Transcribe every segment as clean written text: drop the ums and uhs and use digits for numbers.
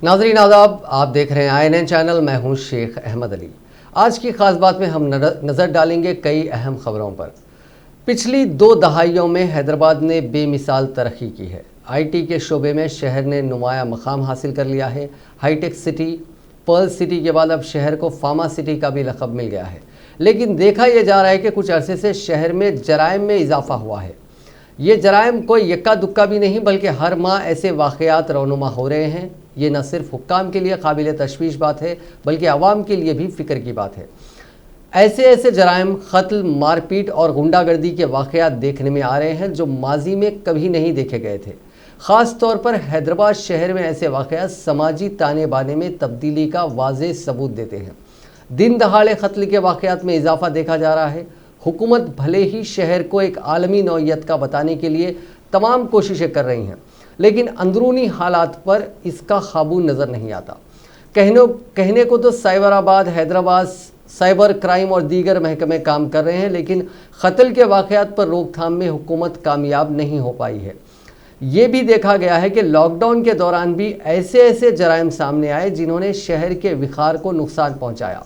नाज़रीन आदाब, आप देख रहे हैं INN चैनल। मैं हूं शेख अहमद अली। आज की खास बात में हम नज़र डालेंगे कई अहम खबरों पर। पिछली 2 दहाइयों में हैदराबाद ने बेमिसाल तरक्की की है। IT के शोबे में शहर ने नुमाया मकाम हासिल कर लिया है। हाईटेक सिटी, पर्ल सिटी के बाद अब शहर को फार्मा सिटी का भी लक़ब मिल गया है। लेकिन देखा यह जा रहा है कि कुछ अरसे से शहर में जराइम में इजाफा हुआ है। ये जराइम कोई यक्का दुक्का भी नहीं, बल्कि हर माह ऐसे वाक़यात रौनुमा हो रहे हैं। ये न सिर्फ हुक्काम के लिए काबिल तशवीश बात है, बल्कि आवाम के लिए भी फ़िक्र की बात है। ऐसे जराइम, कत्ल, मारपीट और गुंडागर्दी के वाक़यात देखने में आ रहे हैं जो माजी में कभी नहीं देखे गए थे। ख़ास तौर पर हैदराबाद शहर में ऐसे वाक़यात समाजी ताने बाने में तब्दीली का वाज़ेह सबूत देते हैं। दिन दहाड़े कत्ल के वाक़यात में इजाफा देखा जा रहा है। हुकूमत भले ही शहर को एक आलमी नौइयत का बताने के लिए तमाम कोशिशें कर रही हैं, लेकिन अंदरूनी हालात पर इसका काबू नज़र नहीं आता। कहने को तो साइबराबाद, हैदराबाद साइबर क्राइम और दीगर महकमे काम कर रहे हैं, लेकिन कत्ल के वाक़यात पर रोकथाम में हुकूमत कामयाब नहीं हो पाई है। ये भी देखा गया है कि लॉकडाउन के दौरान भी ऐसे जराइम सामने आए जिन्होंने शहर के विखार को नुकसान पहुँचाया।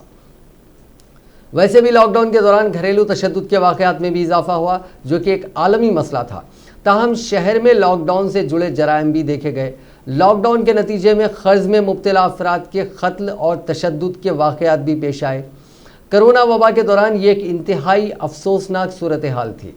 वैसे भी लॉकडाउन के दौरान घरेलू तशद्दुद के वाक़यात में भी इजाफा हुआ, जो कि एक आलमी मसला था। ताहम शहर में लॉकडाउन से जुड़े जराइम भी देखे गए। लॉकडाउन के नतीजे में क़र्ज़ में मुब्तला अफराद के कत्ल और तशद्दुद के वाक़यात भी पेश आए। कोरोना वबा के दौरान ये एक इंतहाई अफसोसनाक सूरत हाल थी,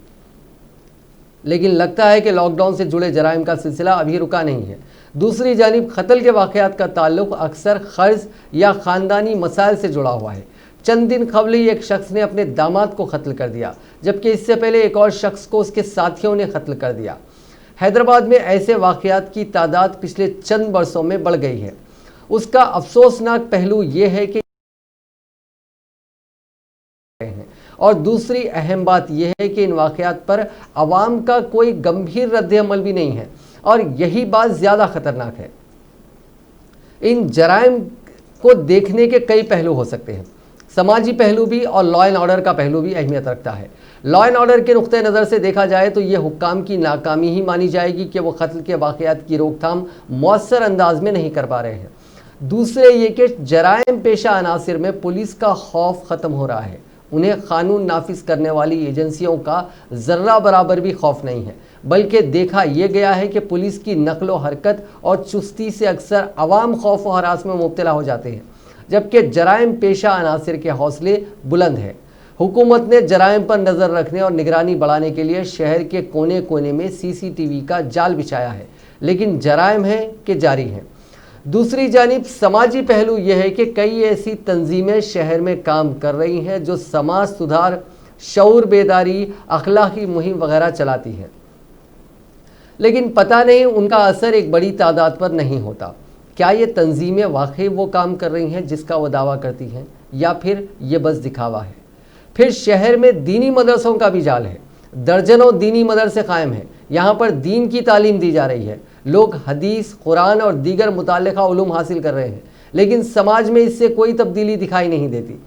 लेकिन लगता है कि लॉकडाउन से जुड़े जराइम का सिलसिला अभी रुका नहीं है। दूसरी जानिब कत्ल के वाक़यात का ताल्लुक़ अक्सर क़र्ज़ या ख़ानदानी मसाइल से जुड़ा हुआ है। चंद दिन कबल ही एक शख्स ने अपने दामाद को कत्ल कर दिया, जबकि इससे पहले एक और शख्स को उसके साथियों ने कत्ल कर दिया। हैदराबाद में ऐसे वाक़यात की तादाद पिछले चंद बरसों में बढ़ गई है। उसका अफसोसनाक पहलू यह है कि और दूसरी अहम बात यह है कि इन वाक़यात पर अवाम का कोई गंभीर रद्द-ए-अमल भी नहीं है, और यही बात ज़्यादा ख़तरनाक है। इन जराइम को देखने के कई पहलू हो सकते हैं। समाजी पहलू भी और लॉ एंड ऑर्डर का पहलू भी अहमियत रखता है। लॉ एंड ऑर्डर के नुक्ते नज़र से देखा जाए तो ये हुक्काम की नाकामी ही मानी जाएगी कि वो कत्ल के वाक़यात की रोकथाम मौसर अंदाज में नहीं कर पा रहे हैं। दूसरे ये कि जराइम पेशा अनासिर में पुलिस का खौफ ख़त्म हो रहा है। उन्हें कानून नाफिज करने वाली एजेंसियों का ज़र्रा बराबर भी खौफ नहीं है, बल्कि देखा यह गया है कि पुलिस की नकलो हरकत और चुस्ती से अक्सर अवाम खौफ और हरास में मुब्तला हो जाते हैं, जबकि जराइम पेशा अनासिर के हौसले बुलंद हैं। हुकूमत ने जराइम पर नज़र रखने और निगरानी बढ़ाने के लिए शहर के कोने कोने में CCTV का जाल बिछाया है, लेकिन जराइम है कि जारी हैं। दूसरी जानिब समाजी पहलू यह है कि कई ऐसी तंजीमें शहर में काम कर रही हैं जो समाज सुधार, शऊर बेदारी, अखलाकी मुहिम वगैरह चलाती हैं, लेकिन पता नहीं उनका असर एक बड़ी तादाद पर नहीं होता। क्या ये तंजीमें वाकई वो काम कर रही हैं जिसका वो दावा करती हैं, या फिर ये बस दिखावा है? फिर शहर में दीनी मदरसों का भी जाल है। दर्जनों दीनी मदरसे कायम हैं। यहाँ पर दीन की तालीम दी जा रही है। लोग हदीस, कुरान और दीगर मुताल्लिका उलूम हासिल कर रहे हैं, लेकिन समाज में इससे कोई तब्दीली दिखाई नहीं देती।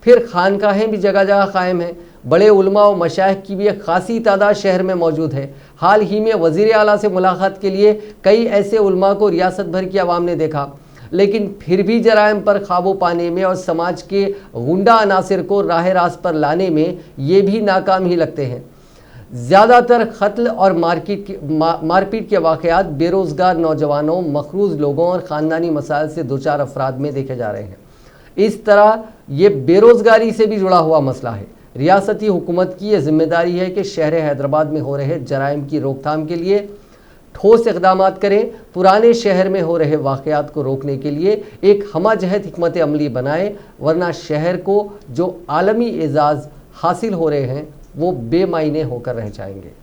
फिर खानकाहें भी जगह जगह कायम हैं। बड़े उलमा और मशाइख की भी एक खासी तादाद शहर में मौजूद है। हाल ही में वज़ीर आला से मुलाकात के लिए कई ऐसे उलमा को रियासत भर की आवाम ने देखा, लेकिन फिर भी जराइम पर काबू पाने में और समाज के गुंडा अनासिर को राह रास्त पर लाने में ये भी नाकाम ही लगते हैं। ज़्यादातर कत्ल और मारपीट के वाक़यात बेरोज़गार नौजवानों, मखरूज़ लोगों और ख़ानदानी मसाइल से दो-चार अफराद में देखे जा रहे हैं। इस तरह ये बेरोज़गारी से भी जुड़ा हुआ मसला है। रियासती हुकूमत की यह जिम्मेदारी है कि शहर हैदराबाद में हो रहे जराइम की रोकथाम के लिए ठोस इक़दाम करें, पुराने शहर में हो रहे वाक़यात को रोकने के लिए एक हमाजहत हिकमत अमली बनाए, वरना शहर को जो आलमी एजाज़ हासिल हो रहे हैं वो बेमायने होकर रह जाएंगे।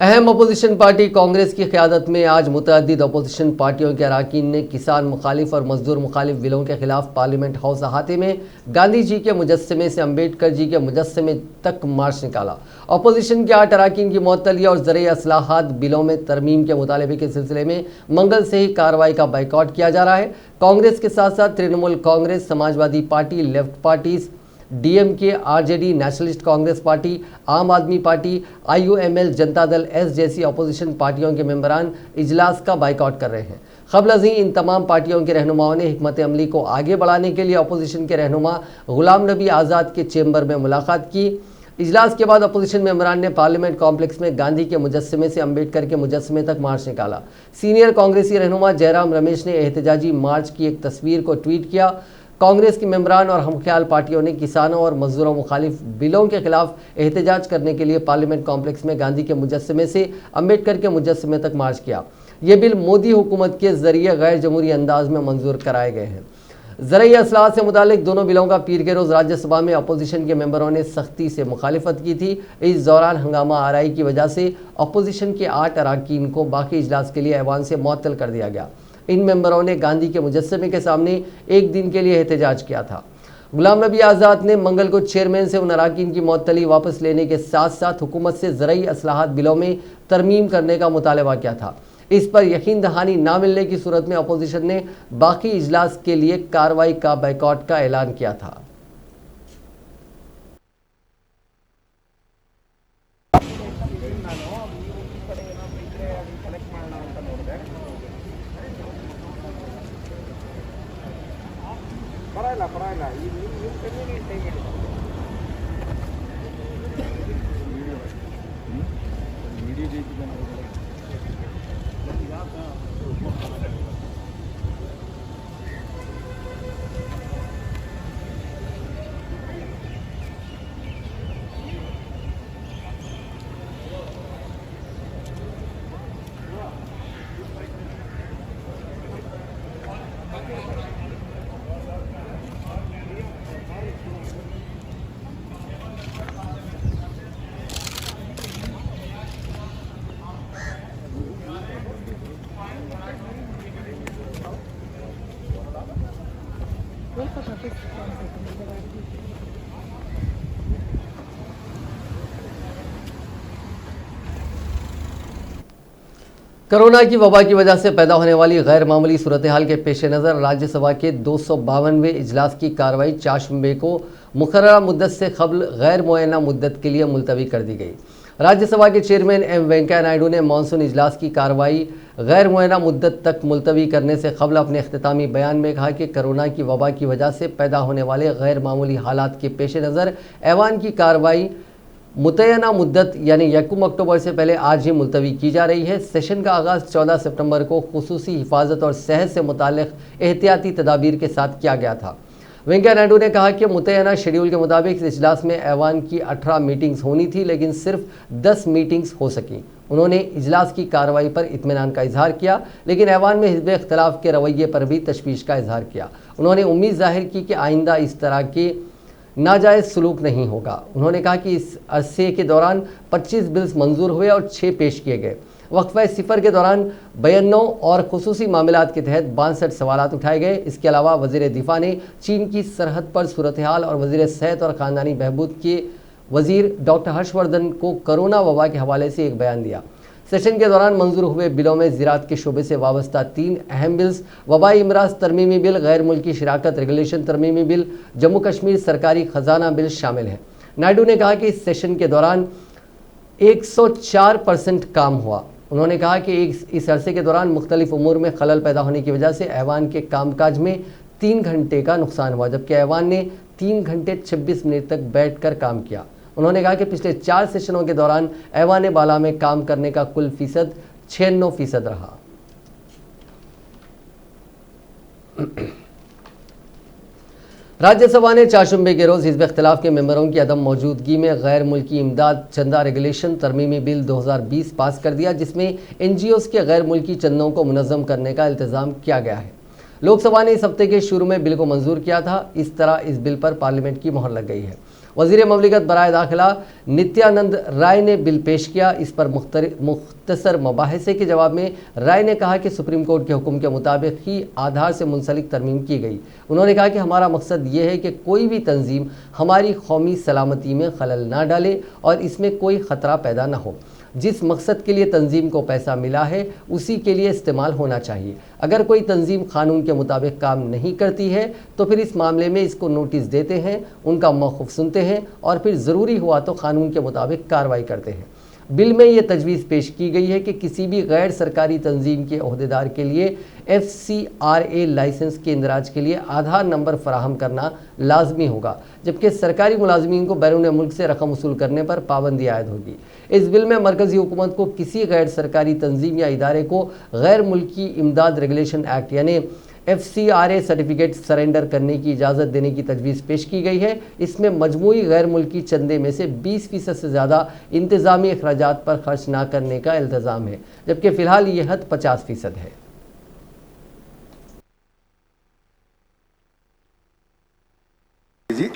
अहम अपोजिशन पार्टी कांग्रेस की क़यादत में आज मुतअद्दिद अपोजिशन पार्टियों के अरकान ने किसान मुखालिफ और मजदूर मुखालिफ बिलों के खिलाफ पार्लियामेंट हाउस अहाते में गांधी जी के मुजस्समे से अम्बेडकर जी के मुजस्समे तक मार्च निकाला। अपोजिशन के 8 अरकान की मुअत्तली और ज़रई असलाहत बिलों में तरमीम के मुतालबे के सिलसिले में मंगल से ही कार्रवाई का बाइकआउट किया जा रहा है। कांग्रेस के साथ साथ Trinamool Congress, Samajwadi party, left parties, DMK, RJD, nationalist Congress party, आम आदमी party, IUML, Janata Dal S जैसी अपोजिशन पार्टियों के मेंबरान इजलास का बाइकआउट कर रहे हैं। क़ब्ल अज़ीं इन तमाम पार्टियों के रहनुमाओं ने हिकमत अमली को आगे बढ़ाने के लिए अपोजिशन के रहनुमा गुलाम नबी आज़ाद के चेंबर में मुलाकात की। इजलास के बाद अपोजिशन मेंबरान ने पार्लियामेंट कॉम्प्लेक्स में गांधी के मुजस्समे से अंबेडकर के मुजस्समे तक मार्च निकाला। सीनियर कांग्रेसी रहनुमा जयराम रमेश ने एहतजाजी मार्च की एक तस्वीर को ट्वीट किया। कांग्रेस के मेंबरान और हमख्याल पार्टियों ने किसानों और मजदूरों मुखालिफ बिलों के खिलाफ एहतजाज करने के लिए पार्लियामेंट कॉम्प्लेक्स में गांधी के मुजस्समे से अंबेडकर के मुजस्समे तक मार्च किया। ये बिल मोदी हुकूमत के जरिए गैर जमहूरी अंदाज में मंजूर कराए गए हैं। ज़रई असलाहत से मुतालिक दोनों बिलों का पीर के रोज़ राज्यसभा में अपोजिशन के मेंबरों ने सख्ती से मुखालिफत की थी। इस दौरान हंगामा आराई की वजह से अपोजिशन के 8 अरकान को बाकी इजलास के लिए ऐवान से मुअत्तल कर दिया गया। इन मेंबरों ने गांधी के मुजस्समे के सामने एक दिन के लिए एहतजाज किया था। गुलाम नबी आज़ाद ने मंगल को चेयरमैन से उन अरकान की मुअत्तली वापस लेने के साथ साथ हुकूमत से ज़रई असलाहत बिलों में तरमीम करने का मुतालबा किया था। इस पर यकीन दहानी ना मिलने की सूरत में अपोजिशन ने बाकी इजलास के लिए कार्रवाई का बाइकआउट का ऐलान किया था। कोरोना की वबा की वजह से पैदा होने वाली गैर मामूली सूरत हाल के पेश नज़र राज्यसभा के 252वें इजलास की कार्रवाई 4 शुबे को मुकर्ररा मुद्दत से कबल गैर मुअय्यना मुद्दत के लिए मुलतवी कर दी गई। राज्यसभा के चेयरमैन एम वेंकैया नायडू ने मानसून इजलास की कार्रवाई गैर मुअय्यना मुद्दत तक मुलतवी करने से कबल अपने इख्तितामी बयान में कहा कि कोरोना की वबा की वजह से पैदा होने वाले गैर मामूली हालात के पेश नज़र ऐवान की कार्रवाई मुतय्यना मुद्दत यानी 1 अक्टूबर से पहले आज ही मुलतवी की जा रही है। सेशन का आगाज़ 14 सितंबर को खुसूसी हिफाजत और सेहत से मुताल्लिक़ एहतियाती तदाबीर के साथ किया गया था। वेंकैया नायडू ने कहा कि मुतय्यना शेड्यूल के मुताबिक इस इजलास में ऐवान की 18 मीटिंग्स होनी थी, लेकिन सिर्फ 10 मीटिंग्स हो सकी। उन्होंने इजलास की कार्रवाई पर इत्मीनान का इजहार किया, लेकिन ऐवान में हिज़्ब इख्तिलाफ के रवैये पर भी तशवीश का इजहार किया। उन्होंने उम्मीद जाहिर की कि आइंदा इस तरह के नाजायज़ सलूक नहीं होगा। उन्होंने कहा कि इस अरसे के दौरान 25 बिल्स मंजूर हुए और 6 पेश किए गए। वक्फा सिफर के दौरान 92 और खुसूसी मामलात के तहत 62 सवालात उठाए गए। इसके अलावा वज़ीर दिफा ने चीन की सरहद पर सूरत हाल और वज़ीर सेहत और ख़ानदानी बहबूद के वज़ीर डॉक्टर हर्षवर्धन को कोरोना वबा के हवाले से एक बयान दिया। सेशन के दौरान मंजूर हुए बिलों में ज़राअत के शोबे से वाबस्ता 3 अहम बिल्स, वबाई इमराज तरमीमी बिल, गैर मुल्की शराकत रेगुलेशन तरमीमी बिल, जम्मू कश्मीर सरकारी ख़जाना बिल शामिल हैं। नायडू ने कहा कि इस सेशन के दौरान 104% काम हुआ। उन्होंने कहा कि इस अरसे के दौरान मुख्तलिफ उमूर में खलल पैदा होने की वजह से ऐवान के कामकाज में 3 घंटे का नुकसान हुआ, जबकि ऐवान ने 3 घंटे 26 मिनट तक बैठ कर काम किया। उन्होंने कहा कि पिछले 4 सेशनों के दौरान ऐवान बाला में काम करने का कुल फ़ीसद 96% रहा। राज्यसभा ने 4 शुबे के रोज़ हिज़्ब इख्तिलाफ के मेंबरों की अदम मौजूदगी में गैर मुल्की इमदाद चंदा रेगुलेशन तरमीमी बिल 2020 पास कर दिया, जिसमें NGOs के गैर मुल्की चंदों को मुनज़्ज़म करने का इल्तिज़ाम किया गया है। लोकसभा ने इस हफ्ते के शुरू में बिल को मंजूर किया था। इस तरह इस बिल पर पार्लियामेंट की मोहर लग गई है। वज़ीर ममलिकत बराए दाखिला नित्यानंद राय ने बिल पेश किया। इस पर मुख्तसर मबाहिसे के जवाब में राय ने कहा कि सुप्रीम कोर्ट के हुक्म के मुताबिक ही आधार से मुंसलिक तरमीम की गई। उन्होंने कहा कि हमारा मकसद ये है कि कोई भी तंजीम हमारी कौमी सलामती में खलल ना डाले और इसमें कोई ख़तरा पैदा ना हो। जिस मकसद के लिए तंजीम को पैसा मिला है उसी के लिए इस्तेमाल होना चाहिए। अगर कोई तंजीम कानून के मुताबिक काम नहीं करती है तो फिर इस मामले में इसको नोटिस देते हैं, उनका मौक़िफ़ सुनते हैं और फिर ज़रूरी हुआ तो कानून के मुताबिक कार्रवाई करते हैं। बिल में ये तजवीज़ पेश की गई है कि किसी भी गैर सरकारी तंजीम के ओहदेदार के लिए FCRA लाइसेंस के इंदराज के लिए आधार नंबर फराहम करना लाजमी होगा, जबकि सरकारी मुलाजमीन को बैरून मुल्क से रकम वसूल करने पर पाबंदी आयद होगी। इस बिल में मरकज़ी हुकूमत को किसी गैर सरकारी तंजीम या इदारे को गैर मुल्की इमदाद रेगुलेशन एक्ट यानी FCRA सर्टिफिकेट सरेंडर करने की इजाज़त देने की तजवीज़ पेश की गई है। इसमें मजमूई गैर मुल्की चंदे में से 20% से ज़्यादा इंतज़ामी अखराजात पर खर्च ना करने का इल्ज़ाम है, जबकि फ़िलहाल ये हद 50% है।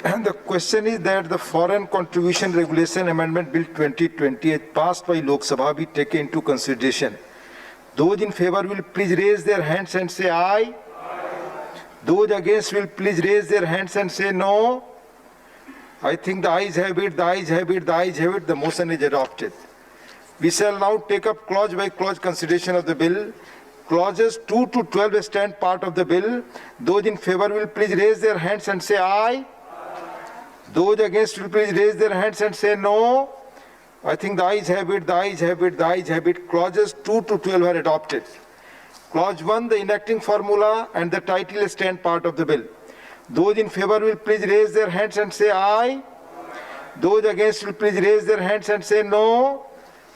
And the question is that the Foreign Contribution Regulation Amendment Bill 2020 passed by Lok Sabha be taken into consideration. Those in favor will please raise their hands and say aye. Those against will please raise their hands and say no. I think the ayes have it, the ayes have it, the ayes have it. The motion is adopted. We shall now take up clause by clause consideration of the bill. Clauses 2 to 12 stand part of the bill. Those in favor will please raise their hands and say aye. Those against will please raise their hands and say no. I think the ayes have it, the ayes have it, the ayes have it. Clauses 2 to 12 are adopted. Clause 1, the enacting formula and the title stand part of the bill. Those in favor will please raise their hands and say aye. Those against will please raise their hands and say no.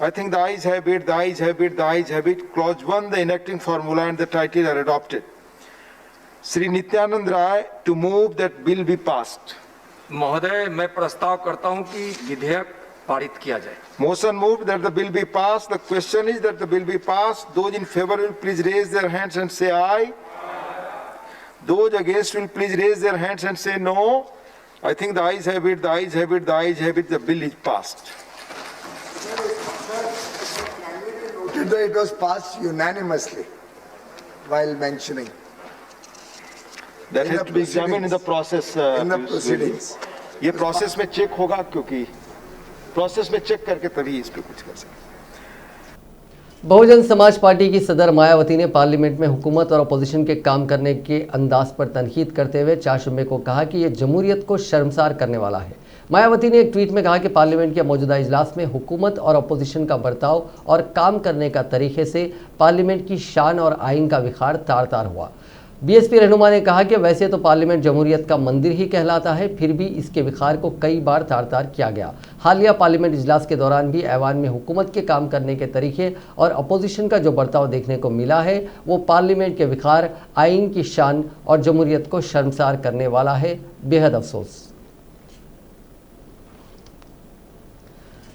I think the ayes have it, the ayes have it, the ayes have it. Clause 1, the enacting formula and the title are adopted. Shri Nityanand Rai to move that bill be passed. महोदय, मैं प्रस्ताव करता हूं कि विधेयक पारित किया जाए। Motion moved that the bill be passed. The question is that the bill be passed. Those in favor will please raise their hands and say aye. Those against will please raise their hands and say no. I think the ayes have it, the ayes have it, the ayes have it. The bill is passed. It was passed unanimously while mentioning. That has to be examined in the process. In the proceedings. ये process में check होगा, क्योंकि process में check करके तभी इस पे कुछ कर सकते। बहुजन समाज पार्टी की सदर मायावती ने पार्लियामेंट में हुकूमत और अपोजिशन के काम करने के अंदाज पर तनकीद करते हुए 4 शुबे को कहा कि यह जमहूरियत को शर्मसार करने वाला है। मायावती ने एक ट्वीट में कहा कि पार्लियामेंट के मौजूदा इजलास में हुकूमत और अपोजिशन का बर्ताव और काम करने का तरीके से पार्लियामेंट की शान और आइन का विखार तार तार हुआ। बीएसपी रहनुमा ने कहा कि वैसे तो पार्लियामेंट जमहूरियत का मंदिर ही कहलाता है, फिर भी इसके विखार को कई बार तार तार किया गया। हालिया पार्लियामेंट इजलास के दौरान भी ऐवान में हुकूमत के काम करने के तरीके और अपोजिशन का जो बर्ताव देखने को मिला है वो पार्लियामेंट के विखार, आइन की शान और जमहूरियत को शर्मसार करने वाला है। बेहद अफसोस।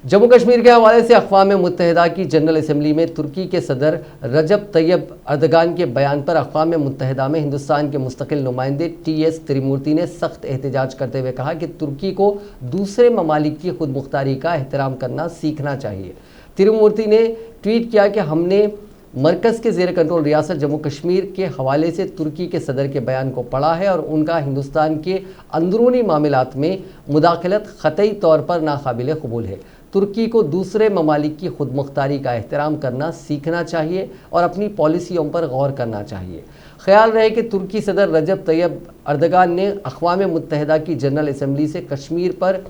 जम्मू कश्मीर के हवाले से अक़वाम मुत्तहिदा की जनरल असम्बली में तुर्की के सदर रजब तैयब अर्दगान के बयान पर अक़वाम मुत्तहिदा में हिंदुस्तान के मुस्तकिल नुमाइंदे TS त्रिमूर्ति ने सख्त एहतजाज करते हुए कहा कि तुर्की को दूसरे ममालिक की खुद मुख्तारी का एहतराम करना सीखना चाहिए। त्रिमूर्ति ने ट्वीट किया कि हमने मरकज़ के ज़ेर कंट्रोल रियासत जम्मू कश्मीर के हवाले से तुर्की के सदर के बयान को पढ़ा है और उनका हिंदुस्तान के अंदरूनी मामलात में मुदाखलत ख़तई तौर पर नाकाबिल कबूल है। तुर्की को दूसरे ममालिक की खुद मुख्तारी का एहतराम करना सीखना चाहिए और अपनी पॉलिसियों पर गौर करना चाहिए। ख्याल रहे कि तुर्की सदर रजब तैयब अर्दगान ने अक़वाम मुत्तहिदा की जनरल असम्बली से कश्मीर पर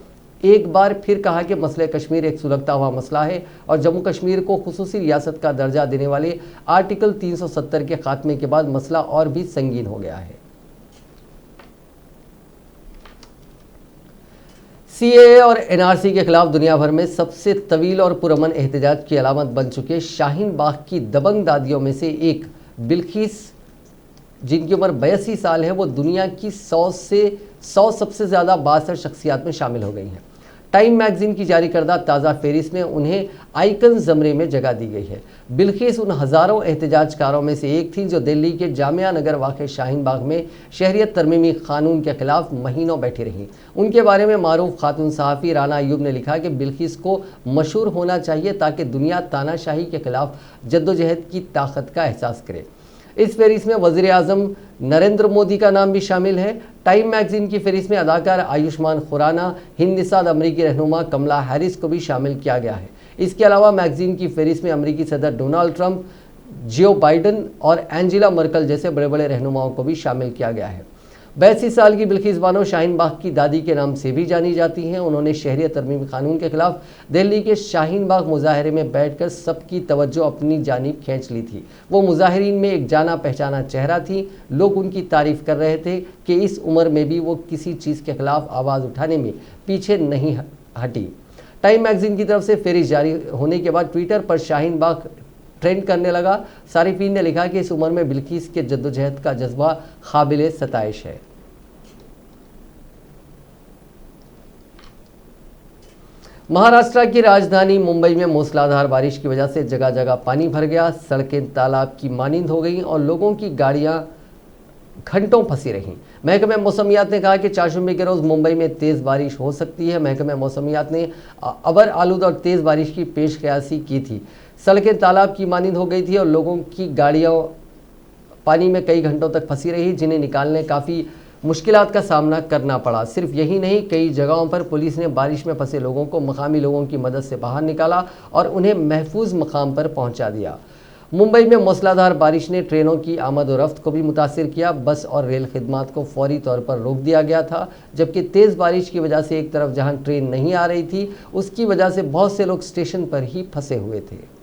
एक बार फिर कहा कि मसले कश्मीर एक सुलगता हुआ मसला है और जम्मू कश्मीर को खुसूसी रियासत का दर्जा देने वाले आर्टिकल 370 के खात्मे के बाद मसला और भी संगीन हो गया है। CAA और NRC के खिलाफ दुनिया भर में सबसे तवील और पुरअमन एहतजाज की अलामत बन चुके शाहीन बाग की दबंग दादियों में से एक बिल्किस, जिनकी उम्र 82 साल है, वो दुनिया की 100 सबसे ज़्यादा बासर शख्सियात में शामिल हो गई हैं। टाइम मैगजीन की जारी करदा ताज़ा फेरिस्त में उन्हें आइकन ज़मरे में जगह दी गई है। बिल्किस उन हज़ारों एहतजाजकारों में से एक थी जो दिल्ली के जामिया नगर वाक़ शाहीन बाग में शहरियत तरमीमी क़ानून के ख़िलाफ़ महीनों बैठी रहीं। उनके बारे में मारूफ खातून सहाफ़ी राना अयूब ने लिखा कि बिल्किस को मशहूर होना चाहिए ताकि दुनिया तानाशाही के ख़िलाफ़ जद्दोजहद की ताकत का एहसास करे। इस फहरिस्त में वज़ीर आज़म नरेंद्र मोदी का नाम भी शामिल है। टाइम मैगजीन की फहरिस्त में अदाकार आयुष्मान खुराना, हिंद निसाद अमरीकी रहनुमा कमला हैरिस को भी शामिल किया गया है। इसके अलावा मैगजीन की फहरिस्त में अमेरिकी सदर डोनाल्ड ट्रंप, जो बाइडन और एंजेला मर्कल जैसे बड़े बड़े रहनुमाओं को भी शामिल किया गया है। 82 साल की बिल्किस बानो शाहीन बाग की दादी के नाम से भी जानी जाती हैं। उन्होंने शहरियत तरमीमी कानून के खिलाफ दिल्ली के शाहीन बाग मुजाहरे में बैठकर सबकी तवज्जो अपनी जानिब खींच ली थी। वो मुजाहिरीन में एक जाना पहचाना चेहरा थी। लोग उनकी तारीफ कर रहे थे कि इस उम्र में भी वो किसी चीज़ के खिलाफ आवाज़ उठाने में पीछे नहीं हटी। टाइम मैगजीन की तरफ से फहरिस्त जारी होने के बाद ट्विटर पर शाहीन बाग ट्रेंड करने लगा। सारिफीन ने लिखा कि इस उम्र में बिल्किस के जद्दोजहद का जज्बा काबिले सताइश है। महाराष्ट्र की राजधानी मुंबई में मूसलाधार बारिश की वजह से जगह जगह पानी भर गया। सड़कें तालाब की मानिंद हो गईं और लोगों की गाड़ियां घंटों फंसी रहीं। महकमे मौसमियात ने कहा कि चारशंबे के रोज़ मुंबई में तेज़ बारिश हो सकती है। महकमे मौसमियात ने अबर आलूद और तेज़ बारिश की पेशकयासी की थी। सड़कें तालाब की मानिंद हो गई थी और लोगों की गाड़ियां पानी में कई घंटों तक फंसी रही, जिन्हें निकालने काफ़ी मुश्किलात का सामना करना पड़ा। सिर्फ यही नहीं, कई जगहों पर पुलिस ने बारिश में फंसे लोगों को मकामी लोगों की मदद से बाहर निकाला और उन्हें महफूज मकाम पर पहुंचा दिया। मुंबई में मूसलाधार बारिश ने ट्रेनों की आमद और रफ्त को भी मुतासिर किया। बस और रेल खिदमात को फौरी तौर पर रोक दिया गया था, जबकि तेज़ बारिश की वजह से एक तरफ जहां ट्रेन नहीं आ रही थी, उसकी वजह से बहुत से लोग स्टेशन पर ही फंसे हुए थे।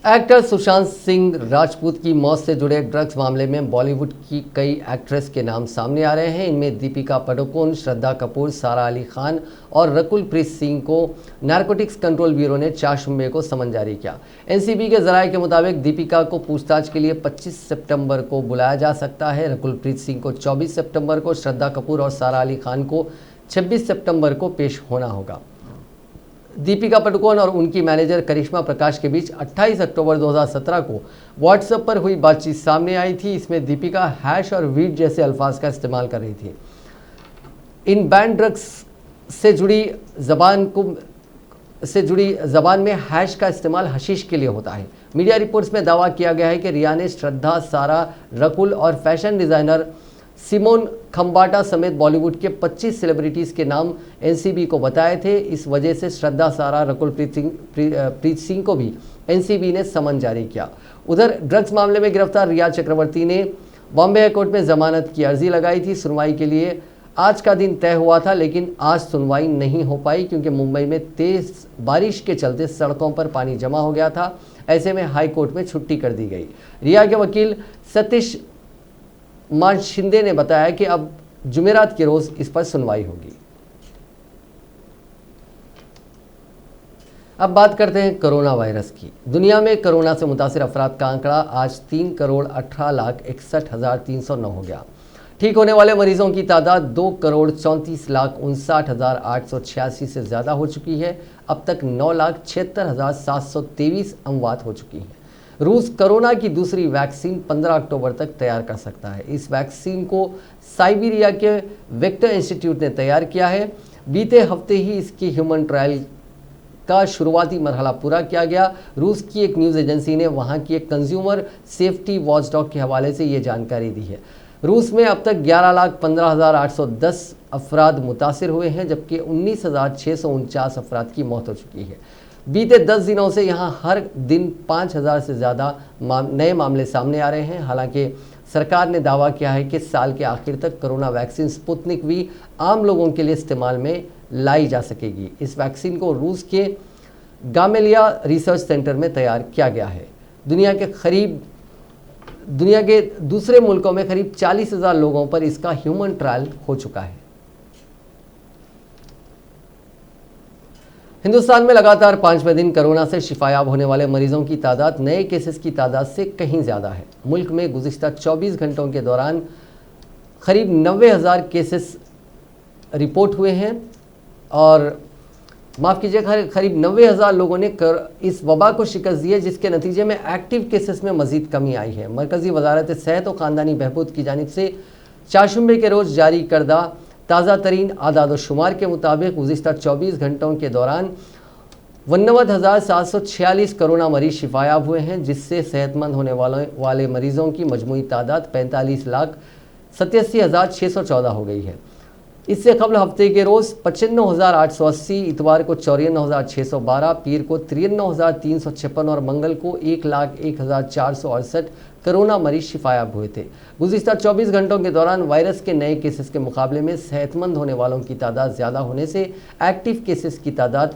एक्टर सुशांत सिंह राजपूत की मौत से जुड़े ड्रग्स मामले में बॉलीवुड की कई एक्ट्रेस के नाम सामने आ रहे हैं। इनमें दीपिका पादुकोण, श्रद्धा कपूर, सारा अली खान और रकुल प्रीत सिंह को नारकोटिक्स कंट्रोल ब्यूरो ने चारशंबे को समन जारी किया। एनसीबी के जराये के मुताबिक दीपिका को पूछताछ के लिए 25 सितंबर को बुलाया जा सकता है। रकुल प्रीत सिंह को 24 सितंबर को, श्रद्धा कपूर और सारा अली खान को 26 सितंबर को पेश होना होगा। दीपिका पादुकोण और उनकी मैनेजर करिश्मा प्रकाश के बीच 28 अक्टूबर 2017 को व्हाट्सएप पर हुई बातचीत सामने आई थी। इसमें दीपिका हैश और वीड जैसे अल्फाज का इस्तेमाल कर रही थी। इन बैन ड्रग्स से जुड़ी जबान में हैश का इस्तेमाल हशीश के लिए होता है। मीडिया रिपोर्ट्स में दावा किया गया है कि रिया ने श्रद्धा, सारा, रकुल और फैशन डिज़ाइनर सिमोन खम्बाटा समेत बॉलीवुड के 25 सेलिब्रिटीज़ के नाम एनसीबी को बताए थे। इस वजह से श्रद्धा, सारा, रकुल प्रीत सिंह को भी एनसीबी ने समन जारी किया। उधर ड्रग्स मामले में गिरफ्तार रिया चक्रवर्ती ने बॉम्बे हाईकोर्ट में जमानत की अर्जी लगाई थी। सुनवाई के लिए आज का दिन तय हुआ था, लेकिन आज सुनवाई नहीं हो पाई क्योंकि मुंबई में तेज बारिश के चलते सड़कों पर पानी जमा हो गया था। ऐसे में हाईकोर्ट में छुट्टी कर दी गई। रिया के वकील सतीश मान शिंदे ने बताया कि अब जुमेरात के रोज इस पर सुनवाई होगी। अब बात करते हैं कोरोना वायरस की। दुनिया में कोरोना से मुतासिर अफराद का आंकड़ा आज 3,18,61,309 हो गया। ठीक होने वाले मरीजों की तादाद 2,34,59,886 से ज़्यादा हो चुकी है। अब तक 9,76,723 अमवात हो चुकी हैं। रूस कोरोना की दूसरी वैक्सीन 15 अक्टूबर तक तैयार कर सकता है। इस वैक्सीन को साइबेरिया के वेक्टर इंस्टीट्यूट ने तैयार किया है। बीते हफ्ते ही इसकी ह्यूमन ट्रायल का शुरुआती मरहला पूरा किया गया। रूस की एक न्यूज़ एजेंसी ने वहां की एक कंज्यूमर सेफ्टी वॉचडॉग के हवाले से ये जानकारी दी है। रूस में अब तक 11,15,810 अफराद मुतासिर हुए हैं, जबकि 19,649 अफराद की मौत हो चुकी है। बीते 10 दिनों से यहां हर दिन 5,000 से ज़्यादा नए मामले सामने आ रहे हैं। हालांकि सरकार ने दावा किया है कि साल के आखिर तक कोरोना वैक्सीन स्पुतनिक वी आम लोगों के लिए इस्तेमाल में लाई जा सकेगी। इस वैक्सीन को रूस के गामेलिया रिसर्च सेंटर में तैयार किया गया है। दुनिया के दूसरे मुल्कों में करीब 40,000 लोगों पर इसका ह्यूमन ट्रायल हो चुका है। हिंदुस्तान में लगातार 5वें दिन कोरोना से शिफायाब होने वाले मरीजों की तादाद नए केसेस की तादाद से कहीं ज़्यादा है। मुल्क में गुज़िश्ता 24 घंटों के दौरान करीब 90,000 केसेस रिपोर्ट हुए हैं और माफ़ कीजिएगा, करीब 90,000 लोगों ने इस वबा को शिकस्त दी है, जिसके नतीजे में एक्टिव केसेस में मज़ीद कमी आई है। मरकज़ी वजारत सेहत और ख़ानदानी बहबूद की जानिब से चारशंबे के रोज़ जारी करदा ताज़ा तरीन आदाद शुमार के मुताबिक गुज़िश्ता 24 घंटों के दौरान 89,746 कोरोना मरीज शिफायाब हुए हैं, जिससे सेहतमंद होने वाले मरीज़ों की मजमूई तादाद 45,87,614 हो गई है। इससे कबल हफ्ते के रोज़ 95,880, इतवार को 54,612, पीर को 93,356 और मंगल को 1,01,468 कोरोना मरीज शिफायाब हुए थे। गुज़िश्ता 24 घंटों के दौरान वायरस के नए केसेस के मुकाबले में सेहतमंद होने वालों की तादाद ज़्यादा होने से एक्टिव केसेस की तादाद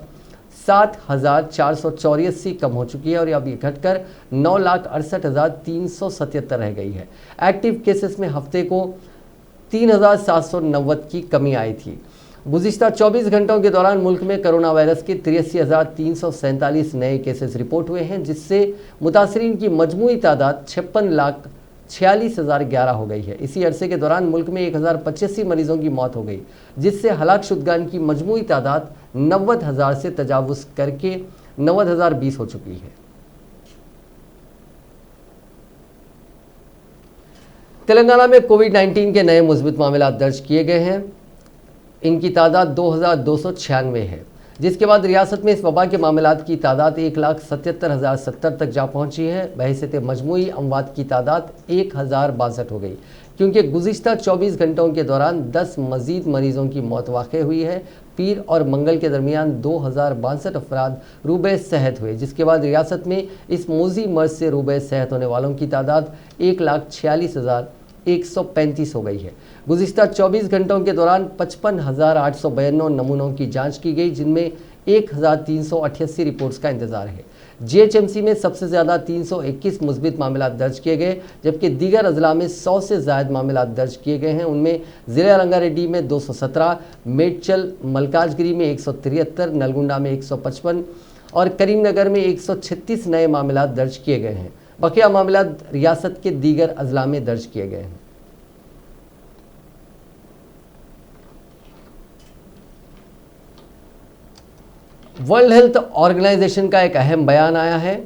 7,484 कम हो चुकी है और अब ये घटकर 9,68,377 रह गई है। एक्टिव केसेस में हफ्ते को 3,790 की कमी आई थी। गुज़िश्ता 24 घंटों के दौरान मुल्क में कोरोना वायरस के 83,347 नए केसेस रिपोर्ट हुए हैं, जिससे मुतासरीन की मजमूई तादाद 56,46,011 हो गई है। इसी अरसे के दौरान मुल्क में 1,085 मरीजों की मौत हो गई, जिससे हलाक शुदगान की मजमूई तादाद 90,000 से तजावुज़ करके 90,020 हो चुकी है। तेलंगाना में कोविड-19 के नए मुस्बित मामला दर्ज किए गए हैं। इनकी तादाद 2,296 है, जिसके बाद रियासत में इस वबा के मामलात की तादाद 1,77,070 तक जा पहुंची है। बहैसियत मजमूई अमवात की तादाद 1,062 हो गई, क्योंकि गुज़िश्ता 24 घंटों के दौरान 10 मजीद मरीजों की मौत वाक़ई हुई है। पीर और मंगल के दरमियान 2,062 अफराद रूबे सेहत हुए, जिसके बाद रियासत में इस मोजी मर्ज से रूबे सेहत होने वालों की तादाद 1,46,135 हो गई है। गुज़िश्ता 24 घंटों के दौरान 55,892 नमूनों की जांच की गई, जिनमें 1,388 रिपोर्ट्स का इंतज़ार है। GHMC में सबसे ज़्यादा 321 मुस्बित मामला दर्ज किए गए, जबकि दीगर अजला में 100 से ज़ायद मामला दर्ज किए गए हैं। उनमें ज़िला रंगारेड्डी में 217, मेडचल मलकाजगिरी में 173, नलगुंडा में 155 और करीमनगर में 136 नए मामला दर्ज किए गए हैं। बकिया मामला रियासत के दीगर अजला में दर्ज किए गए हैं। वर्ल्ड हेल्थ ऑर्गेनाइजेशन का एक अहम बयान आया है।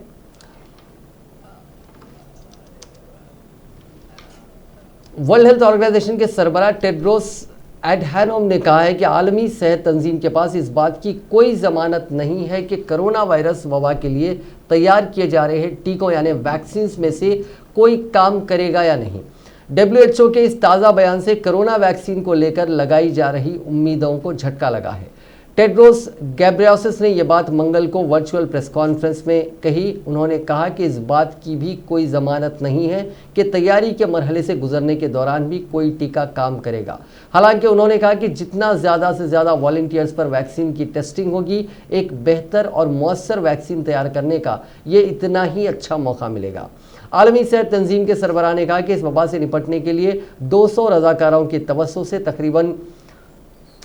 वर्ल्ड हेल्थ ऑर्गेनाइजेशन के सरबराह टेड्रोस एडहैनोम ने कहा है कि आलमी सेहत तंजीम के पास इस बात की कोई जमानत नहीं है कि कोरोना वायरस वबा के लिए तैयार किए जा रहे टीकों यानी वैक्सीन में से कोई काम करेगा या नहीं। WHO के इस ताज़ा बयान से कोरोना वैक्सीन को लेकर लगाई जा रही उम्मीदों को झटका लगा है। टेड्रोस गैब्रियेसस ने यह बात मंगल को वर्चुअल प्रेस कॉन्फ्रेंस में कही। उन्होंने कहा कि इस बात की भी कोई ज़मानत नहीं है कि तैयारी के मरहले से गुजरने के दौरान भी कोई टीका काम करेगा। हालांकि उन्होंने कहा कि जितना ज़्यादा से ज़्यादा वॉलंटियर्स पर वैक्सीन की टेस्टिंग होगी, एक बेहतर और मौसर वैक्सीन तैयार करने का ये इतना ही अच्छा मौका मिलेगा। आलमी सेहत तंजीम के सरबराह ने कहा कि इस वबा से निपटने के लिए 200 रज़ाकारों के तवस्सुस से तकरीबन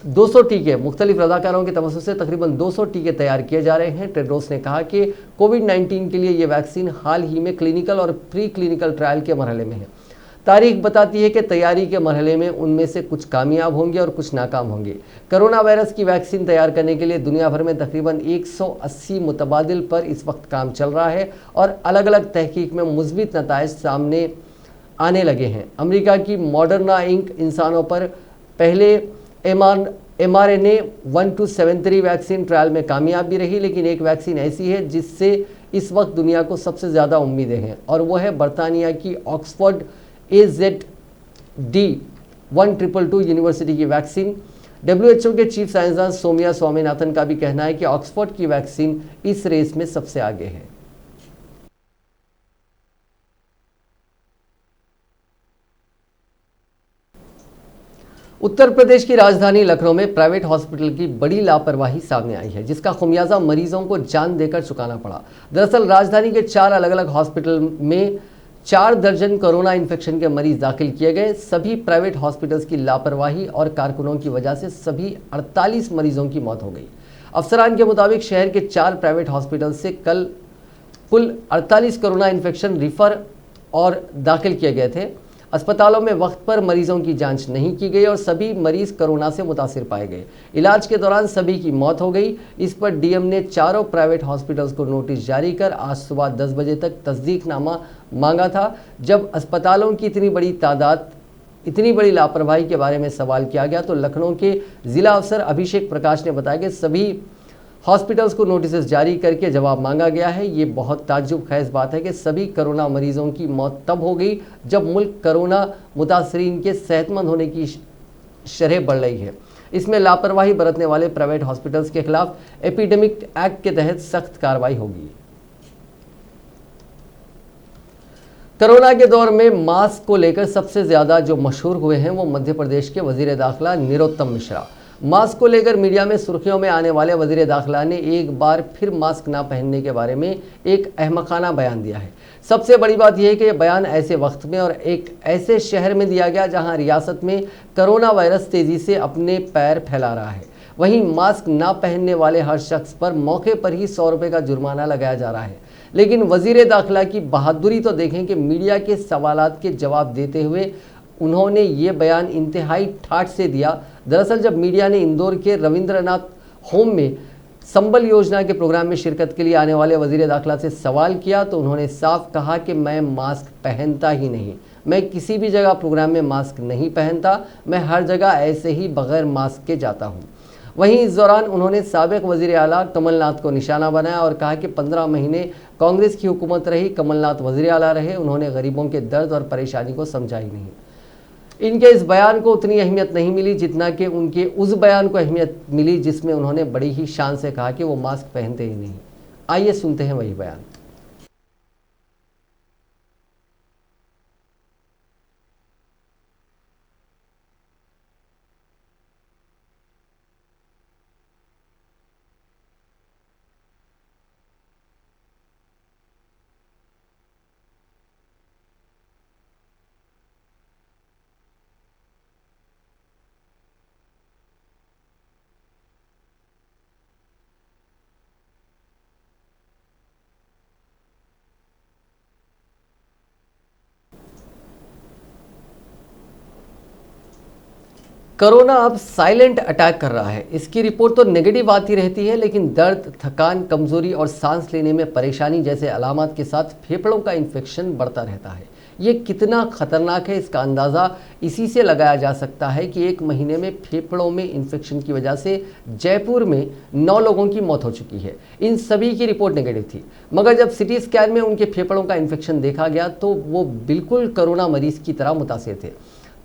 200 टीके मुख्तलिफ रज़ाकारों के तवस्सुस से तकरीबन 200 टीके तैयार किए जा रहे हैं। टेड्रोस ने कहा कि कोविड-19 के लिए ये वैक्सीन हाल ही में क्लिनिकल और प्री क्लिनिकल ट्रायल के मरहले में है। तारीख बताती है कि तैयारी के मरहले में उनमें से कुछ कामयाब होंगे और कुछ नाकाम होंगे। कोरोना वायरस की वैक्सीन तैयार करने के लिए दुनिया भर में तकरीबन 180 मुतबादिल पर इस वक्त काम चल रहा है और अलग अलग तहकीक में मुस्बित नताइज सामने आने लगे हैं। अमेरिका की मॉडर्ना इंक इंसानों पर पहले mRNA 1273 वैक्सीन ट्रायल में कामयाब भी रही, लेकिन एक वैक्सीन ऐसी है जिससे इस वक्त दुनिया को सबसे ज़्यादा उम्मीदें हैं और वो है बरतानिया की ऑक्सफोर्ड AZD1222 यूनिवर्सिटी की वैक्सीन। WHO के चीफ साइंसदान सौम्या स्वामीनाथन का भी कहना है कि ऑक्सफोर्ड की वैक्सीन इस रेस में सबसे आगे है। उत्तर प्रदेश की राजधानी लखनऊ में प्राइवेट हॉस्पिटल की बड़ी लापरवाही सामने आई है, जिसका खुमियाजा मरीजों को जान देकर चुकाना पड़ा। दरअसल राजधानी के 4 अलग अलग हॉस्पिटल में 4 दर्जन कोरोना इन्फेक्शन के मरीज दाखिल किए गए। सभी प्राइवेट हॉस्पिटल्स की लापरवाही और कारकुनों की वजह से सभी 48 मरीजों की मौत हो गई। अफसरान के मुताबिक शहर के 4 प्राइवेट हॉस्पिटल से कल कुल 48 कोरोना इन्फेक्शन रिफर और दाखिल किए गए थे। अस्पतालों में वक्त पर मरीजों की जांच नहीं की गई और सभी मरीज कोरोना से मुतासिर पाए गए। इलाज के दौरान सभी की मौत हो गई। इस पर डीएम ने चारों प्राइवेट हॉस्पिटल्स को नोटिस जारी कर आज सुबह 10 बजे तक तस्दीकनामा मांगा था। जब अस्पतालों की इतनी बड़ी लापरवाही के बारे में सवाल किया गया तो लखनऊ के जिला अफसर अभिषेक प्रकाश ने बताया कि सभी हॉस्पिटल्स को नोटिस जारी करके जवाब मांगा गया है। ये बहुत ताज्जुब खेज बात है कि सभी कोरोना मरीजों की मौत तब हो गई जब मुल्क कोरोना मुतासरीन के सेहतमंद होने की शरह बढ़ रही है। इसमें लापरवाही बरतने वाले प्राइवेट हॉस्पिटल्स के खिलाफ एपिडेमिक एक्ट के तहत सख्त कार्रवाई होगी। कोरोना के दौर में मास्क को लेकर सबसे ज्यादा जो मशहूर हुए हैं वो मध्य प्रदेश के वजीर दाखिला नरोत्तम मिश्रा। मास्क को लेकर मीडिया में सुर्खियों में आने वाले वजीर दाखिला ने एक बार फिर मास्क ना पहनने के बारे में एक अहमकाना बयान दिया है। सबसे बड़ी बात यह है कि यह बयान ऐसे वक्त में और एक ऐसे शहर में दिया गया जहां रियासत में कोरोना वायरस तेजी से अपने पैर फैला रहा है। वहीं मास्क ना पहनने वाले हर शख्स पर मौके पर ही 100 रुपये का जुर्माना लगाया जा रहा है। लेकिन वजीर दाखिला की बहादुरी तो देखें कि मीडिया के सवालात के जवाब देते हुए उन्होंने ये बयान इंतहाई ठाठ से दिया। दरअसल जब मीडिया ने इंदौर के रविंद्रनाथ होम में संबल योजना के प्रोग्राम में शिरकत के लिए आने वाले वजीर दाखिला से सवाल किया तो उन्होंने साफ कहा कि मैं मास्क पहनता ही नहीं, मैं किसी भी जगह प्रोग्राम में मास्क नहीं पहनता, मैं हर जगह ऐसे ही बगैर मास्क के जाता हूँ। वहीं इस दौरान उन्होंने साबिक वजीर आला कमलनाथ को निशाना बनाया और कहा कि 15 महीने कांग्रेस की हुकूमत रही, कमलनाथ वजीर आला रहे, उन्होंने गरीबों के दर्द और परेशानी को समझा ही नहीं। इनके इस बयान को उतनी अहमियत नहीं मिली जितना कि उनके उस बयान को अहमियत मिली जिसमें उन्होंने बड़ी ही शान से कहा कि वो मास्क पहनते ही नहीं। आइए सुनते हैं वही बयान। कोरोना अब साइलेंट अटैक कर रहा है। इसकी रिपोर्ट तो नेगेटिव आती रहती है, लेकिन दर्द, थकान, कमजोरी और सांस लेने में परेशानी जैसे अलामत के साथ फेफड़ों का इन्फेक्शन बढ़ता रहता है। ये कितना खतरनाक है इसका अंदाज़ा इसी से लगाया जा सकता है कि 1 महीने में फेफड़ों में इन्फेक्शन की वजह से जयपुर में 9 लोगों की मौत हो चुकी है। इन सभी की रिपोर्ट नेगेटिव थी, मगर जब सिटी स्कैन में उनके फेफड़ों का इन्फेक्शन देखा गया तो वो बिल्कुल कोरोना मरीज की तरह मुतासिर थे।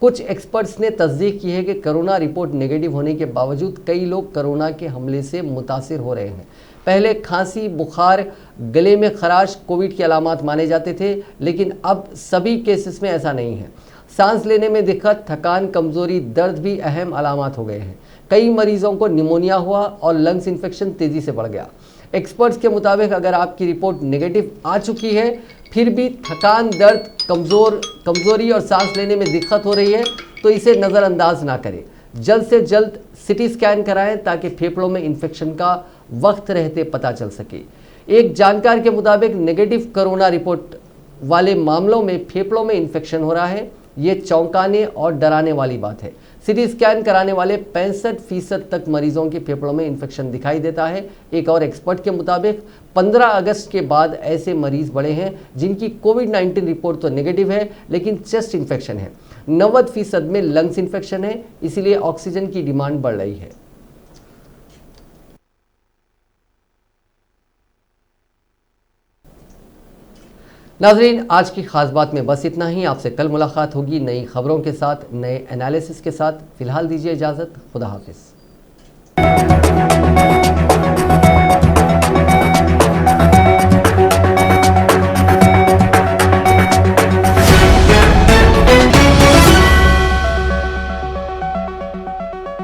कुछ एक्सपर्ट्स ने तस्दीक की है कि कोरोना रिपोर्ट नेगेटिव होने के बावजूद कई लोग कोरोना के हमले से मुतासिर हो रहे हैं। पहले खांसी, बुखार, गले में खराश कोविड के अलामत माने जाते थे, लेकिन अब सभी केसेस में ऐसा नहीं है। सांस लेने में दिक्कत, थकान, कमजोरी, दर्द भी अहम अलामत हो गए हैं। कई मरीजों को निमोनिया हुआ और लंग्स इन्फेक्शन तेजी से बढ़ गया। एक्सपर्ट्स के मुताबिक अगर आपकी रिपोर्ट नेगेटिव आ चुकी है फिर भी थकान, दर्द, कमजोरी और सांस लेने में दिक्कत हो रही है तो इसे नज़रअंदाज ना करें। जल्द से जल्द सिटी स्कैन कराएं ताकि फेफड़ों में इन्फेक्शन का वक्त रहते पता चल सके। एक जानकार के मुताबिक नेगेटिव कोरोना रिपोर्ट वाले मामलों में फेफड़ों में इन्फेक्शन हो रहा है। ये चौंकाने और डराने वाली बात है। सिटी स्कैन कराने वाले 65% तक मरीजों के फेफड़ों में इन्फेक्शन दिखाई देता है। एक और एक्सपर्ट के मुताबिक 15 अगस्त के बाद ऐसे मरीज बढ़े हैं जिनकी कोविड-19 रिपोर्ट तो नेगेटिव है लेकिन चेस्ट इन्फेक्शन है। 90% में लंग्स इन्फेक्शन है, इसीलिए ऑक्सीजन की डिमांड बढ़ रही है। नाजरीन, आज की खास बात में बस इतना ही। आपसे कल मुलाकात होगी नई खबरों के साथ, नए एनालिसिस के साथ। फिलहाल दीजिए इजाज़त। खुदा हाफिज़।